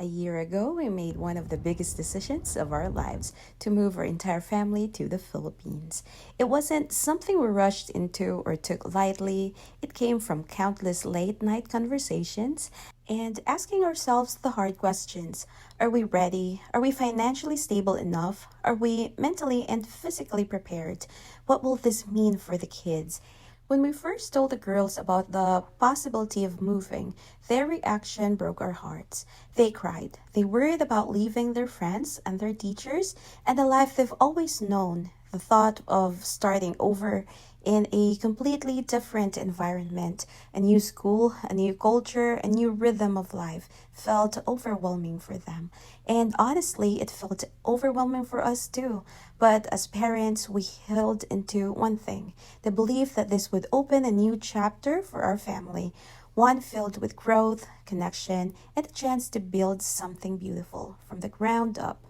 A year ago, we made one of the biggest decisions of our lives to move our entire family to the Philippines. It wasn't something we rushed into or took lightly, it came from countless late night conversations and asking ourselves the hard questions. Are we ready? Are we financially stable enough? Are we mentally and physically prepared? What will this mean for the kids? When we first told the girls about the possibility of moving, their reaction broke our hearts. They cried. They worried about leaving their friends and their teachers and the life they've always known. The thought of starting over in a completely different environment, a new school, a new culture, a new rhythm of life felt overwhelming for them. And honestly, it felt overwhelming for us too. But as parents, we held into one thing, the belief that this would open a new chapter for our family, one filled with growth, connection, and a chance to build something beautiful from the ground up.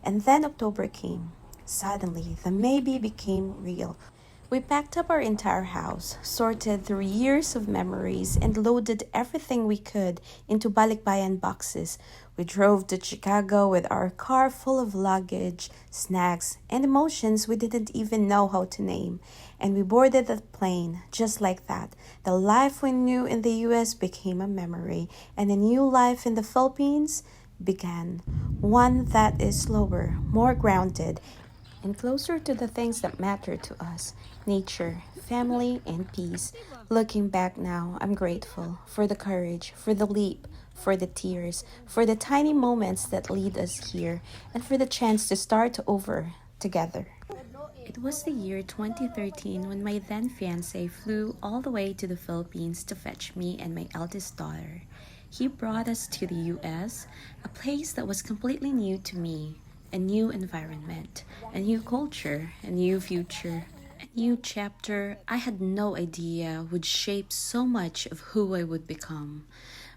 And then October came. Suddenly, the maybe became real. We packed up our entire house, sorted through years of memories, and loaded everything we could into balikbayan boxes. We drove to Chicago with our car full of luggage, snacks, and emotions we didn't even know how to name. And we boarded the plane just like that. The life we knew in the US became a memory, and a new life in the Philippines began. One that is slower, more grounded, and closer to the things that matter to us: nature, family, and peace. Looking back now, I'm grateful for the courage, for the leap, for the tears, for the tiny moments that lead us here, and for the chance to start over together. It was the year 2013 when my then fiance flew all the way to the Philippines to fetch me and my eldest daughter. He brought us to the US, a place that was completely new to me, a new environment, a new culture, a new future, a new chapter I had no idea would shape so much of who I would become.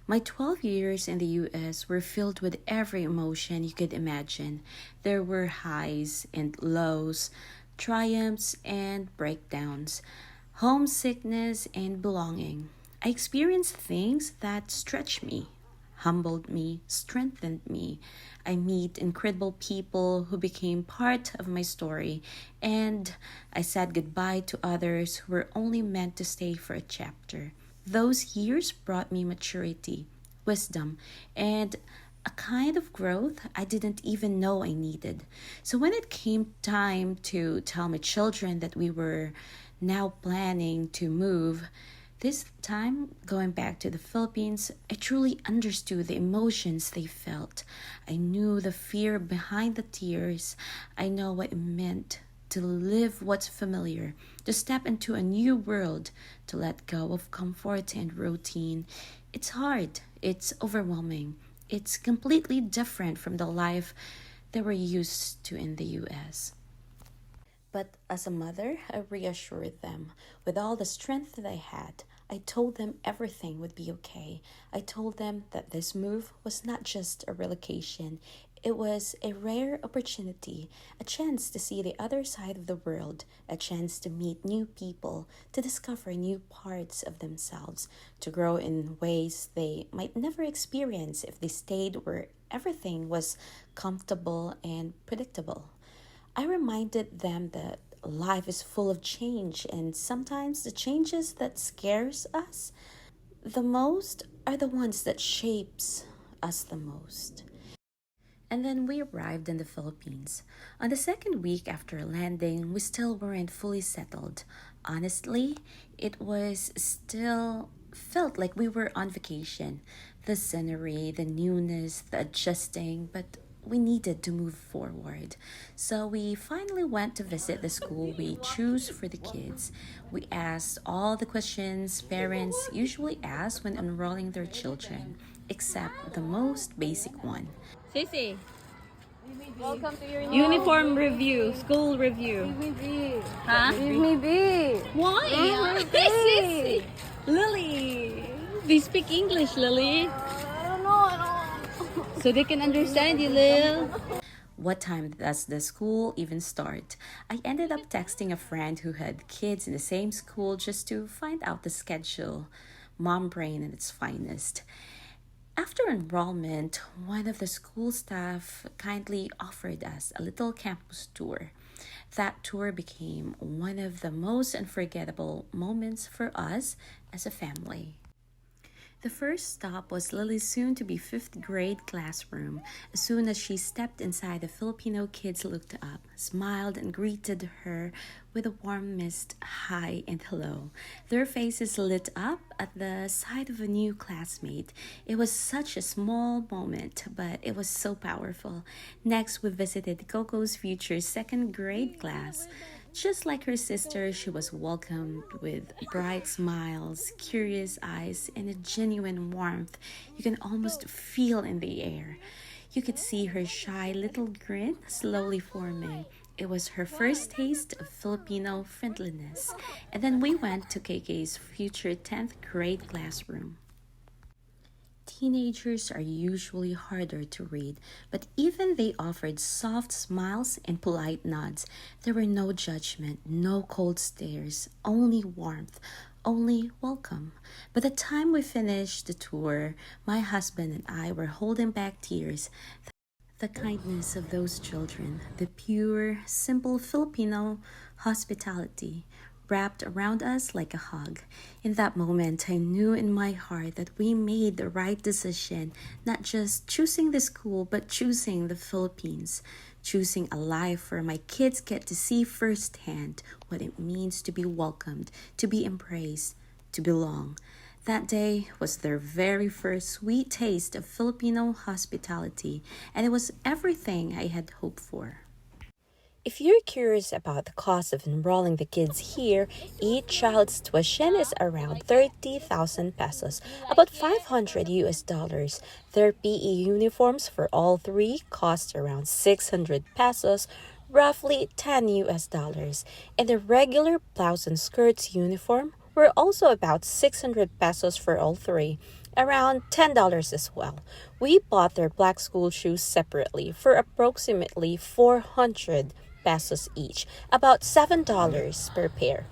My 12 years in the US were filled with every emotion you could imagine. There were highs and lows, triumphs and breakdowns, homesickness and belonging. I experienced things that stretched me, humbled me, strengthened me. I meet incredible people who became part of my story, and I said goodbye to others who were only meant to stay for a chapter. Those years brought me maturity, wisdom, and a kind of growth I didn't even know I needed. So when it came time to tell my children that we were now planning to move, this time, going back to the Philippines, I truly understood the emotions they felt. I knew the fear behind the tears. I know what it meant to live what's familiar, to step into a new world, to let go of comfort and routine. It's hard, it's overwhelming, it's completely different from the life they were used to in the US. But as a mother, I reassured them. With all the strength that I had, I told them everything would be okay. I told them that this move was not just a relocation, it was a rare opportunity, a chance to see the other side of the world, a chance to meet new people, to discover new parts of themselves, to grow in ways they might never experience if they stayed where everything was comfortable and predictable. I reminded them that life is full of change, and sometimes the changes that scares us the most are the ones that shapes us the most. And then we arrived in the Philippines. On the second week after landing, we still weren't fully settled. Honestly, it was still felt like we were on vacation. The scenery, the newness, the adjusting, but we needed to move forward. So we finally went to visit the school we choose for the kids. We asked all the questions parents usually ask when enrolling their children, except the most basic one. Sissy, Welcome to your new uniform review, school review. Leave me be. Huh? Leave me be. Why? Leave me be. Sissy! Lily! They speak English, Lily. I don't know. I don't. So they can understand you, Lil. What time does the school even start? I ended up texting a friend who had kids in the same school just to find out the schedule. Mom brain at its finest. After enrollment, one of the school staff kindly offered us a little campus tour. That tour became one of the most unforgettable moments for us as a family. The first stop was Lily's soon to be fifth grade classroom. As soon as she stepped inside, the Filipino kids looked up, smiled, and greeted her with a warmest hi and hello. Their faces lit up at the sight of a new classmate. It was such a small moment, but it was so powerful. Next, we visited Coco's future second grade class. Just like her sister, she was welcomed with bright smiles, curious eyes, and a genuine warmth you can almost feel in the air. You could see her shy little grin slowly forming. It was her first taste of Filipino friendliness. And then we went to KK's future 10th grade classroom. Teenagers are usually harder to read, but even they offered soft smiles and polite nods. There were no judgment, no cold stares, only warmth, only welcome. By the time we finished the tour, my husband and I were holding back tears. The kindness of those children, the pure, simple Filipino hospitality wrapped around us like a hug. In that moment, I knew in my heart that we made the right decision, not just choosing the school, but choosing the Philippines, choosing a life where my kids get to see firsthand what it means to be welcomed, to be embraced, to belong. That day was their very first sweet taste of Filipino hospitality, and it was everything I had hoped for. If you're curious about the cost of enrolling the kids here, each child's tuition is around 30,000 pesos, about 500 US dollars. Their PE uniforms for all three cost around 600 pesos, roughly 10 US dollars. And the regular blouse and skirts uniform were also about 600 pesos for all three, around $10 as well. We bought their black school shoes separately for approximately 400 pesos each, about $7 per pair.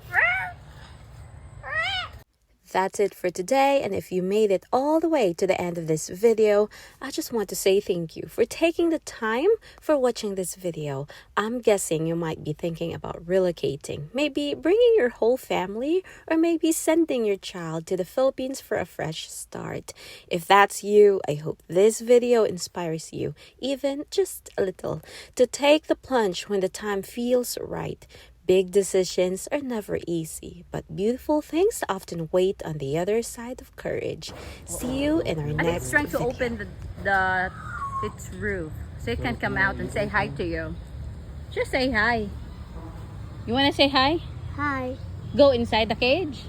That's it for today, and if you made it all the way to the end of this video, I just want to say thank you for taking the time for watching this video. I'm guessing you might be thinking about relocating, maybe bringing your whole family, or maybe sending your child to the Philippines for a fresh start. If that's you, I hope this video inspires you, even just a little, to take the plunge when the time feels right. Big decisions are never easy, but beautiful things often wait on the other side of courage. See you in our next It's trying to video. open its roof so it can come out and say hi to you. Just say hi. You want to say hi? Hi. Go inside the cage.